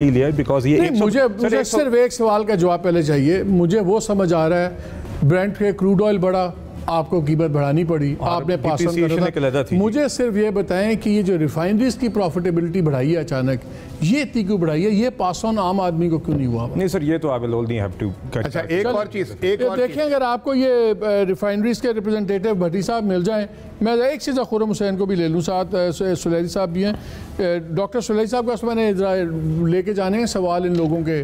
लिया बिकॉज ये मुझे सिर्फ एक सवाल का जवाब पहले चाहिए। मुझे वो समझ आ रहा है ब्रेंट के क्रूड ऑयल बढ़ा, आपको कीमत बढ़ानी पड़ी, आपने पास ऑन करा था। मुझे सिर्फ ये बताएं कि ये जो रिफाइनरीज की प्रॉफिटेबिलिटी बढ़ाई है अचानक, ये इतनी क्यों बढ़ाई है? ये पास ऑन आम आदमी को क्यों नहीं हुआ? नहीं सर, ये तो I will only have to. अच्छा, एक और चीज़ देखें, अगर आपको ये रिफाइनरीज के रिप्रेजेंटेटिव भट्टी साहब मिल जाएं, मैं एक चीज़ खुर्रम हुसैन को भी ले लूँ, साथ सुलैरी साहब भी हैं। डॉक्टर सुलैरी साहब का मैंने लेके जाने हैं सवाल इन लोगों के,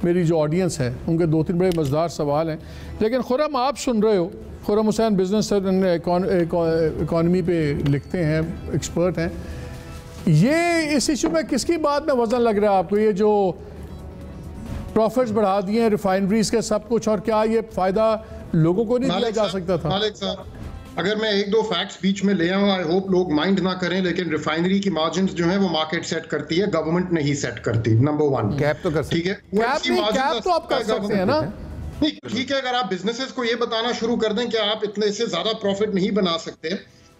मेरी जो ऑडियंस है उनके 2-3 बड़े मज़ेदार सवाल हैं। लेकिन खुर्रम, आप सुन रहे हो, खुर्रम हुसैन बिजनेस इकॉनमी पे लिखते हैं, एक्सपर्ट हैं। ये इस इशू में किसकी बात में वजन लग रहा है आपको? ये जो प्रॉफिट्स बढ़ा दिए हैं रिफाइनरीज के सब कुछ, और क्या ये फ़ायदा लोगों को नहीं दिया जा सकता था? मालिक साहब, अगर मैं 1-2 फैक्ट्स बीच में ले आऊं, आई होप लोग माइंड ना करें, लेकिन रिफाइनरी की मार्जिन्स जो है वो मार्केट सेट करती है, गवर्नमेंट नहीं सेट करती। नंबर 1 कैप तो कर सकते, ठीक है, कैप तो आप कर सकते हैं ना? नहीं, ठीक है, अगर आप बिजनेसेस को ये बताना शुरू कर दें कि आप इतने से ज्यादा प्रॉफिट नहीं बना सकते,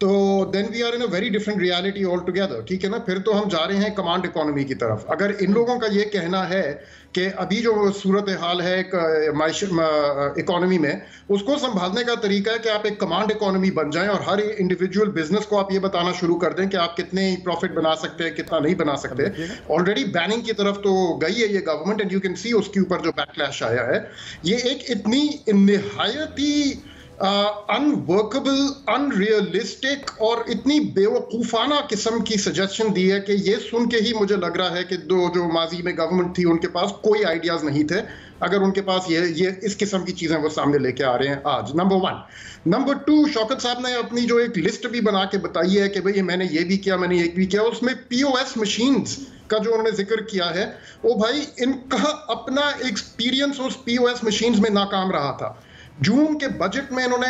तो then we are in a very different reality all together, ठीक है ना? फिर तो हम जा रहे हैं कमांड इकोनॉमी की तरफ। अगर इन लोगों का ये कहना है कि अभी जो सूरत हाल है इकोनॉमी में, उसको संभालने का तरीका है कि आप एक कमांड इकोनॉमी बन जाएं और हर इंडिविजुअल बिजनेस को आप ये बताना शुरू कर दें कि आप कितने प्रॉफिट बना सकते हैं, कितना नहीं बना सकते। ऑलरेडी बैनिंग की तरफ तो गई है ये government, and you can see उसके ऊपर जो बैकलैश आया है। ये एक इतनी निहायती अनवर्केबल, अनरियलिस्टिक और इतनी बेवकूफ़ाना किस्म की सजेशन दी है कि ये सुन के ही मुझे लग रहा है कि जो माजी में गवर्नमेंट थी उनके पास कोई आइडियाज़ नहीं थे। अगर उनके पास ये इस किस्म की चीज़ें वो सामने लेके आ रहे हैं आज। नंबर 1। नंबर 2, शौकत साहब ने अपनी जो एक लिस्ट भी बना के बताई है कि भाई मैंने ये भी किया, मैंने ये भी किया, उसमें POS मशीन्स का जो उन्होंने जिक्र किया है, वो भाई इनका अपना एक्सपीरियंस उस POS मशीन्स में नाकाम रहा था। जून के बजट में इन्होंने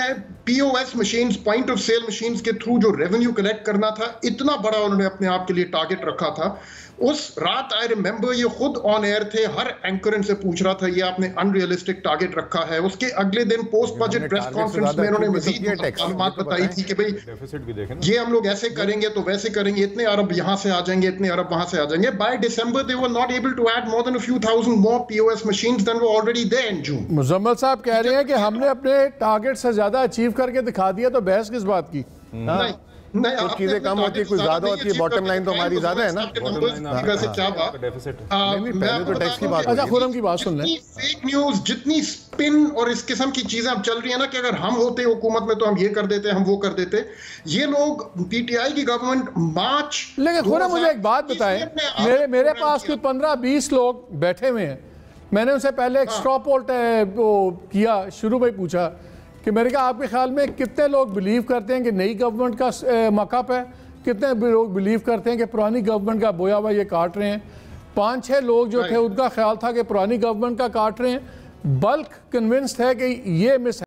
POS machines, point of sale machines के थ्रू जो रेवेन्यू कलेक्ट करना था, इतना बड़ा उन्होंने अपने आप के लिए टारगेट रखा था। उस रात आई रिमेंबर, ये खुद ऑन एयर थे, हर एंकर इनसे पूछ रहा था ये आपने अनरियलिस्टिक टारगेट रखा है। उसके अगले दिन पोस्ट बजट प्रेस कॉन्फ्रेंस में इन्होंने मजीद मालूमात बताई थी कि भाई ये हम लोग ऐसे करेंगे तो वैसे करेंगे, इतने अरब यहाँ से आ जाएंगे, इतने अरब वहां से आ जाएंगे। By December they were not able to add more than a few thousand more POS machines than were already there in June. Muzammil साहब कह रहे हैं कि हमने अपने टारगेट से ज्यादा अचीव करके दिखा दिया, तो बहस किस बात की? नहीं, कुछ चीजें कम होती है, कुछ ज्यादा होती है, बॉटम लाइन तो हमारी ज्यादा है ना। वैसे क्या बात, पहले तो टैक्स की बात। अच्छा, खुर्रम की बात सुन लें। फेक न्यूज, जितनी स्पिन और इस किस्म की चीजें अब चल रही है ना, कि अगर हम होते हुकूमत में तो हम ये कर देते, हम वो कर देते। ये लोग PTI की गवर्नमेंट मार्च, लेकिन खुर्रम मुझे एक बात बताएं, मेरे पास कोई 15-20 लोग बैठे हुए हैं। मैंने उनसे पहले एक स्ट्रॉ पोल किया, शुरू में पूछा कि मेरे कहा आपके ख्याल में कितने लोग बिलीव करते हैं कि नई गवर्नमेंट का मकअप है, कितने लोग बिलीव करते हैं कि पुरानी गवर्नमेंट का बोया हुआ ये काट रहे हैं? 5-6 लोग जो थे उनका ख्याल था कि पुरानी गवर्नमेंट का काट रहे हैं। बल्क कन्विंस्ड है कि ये मिस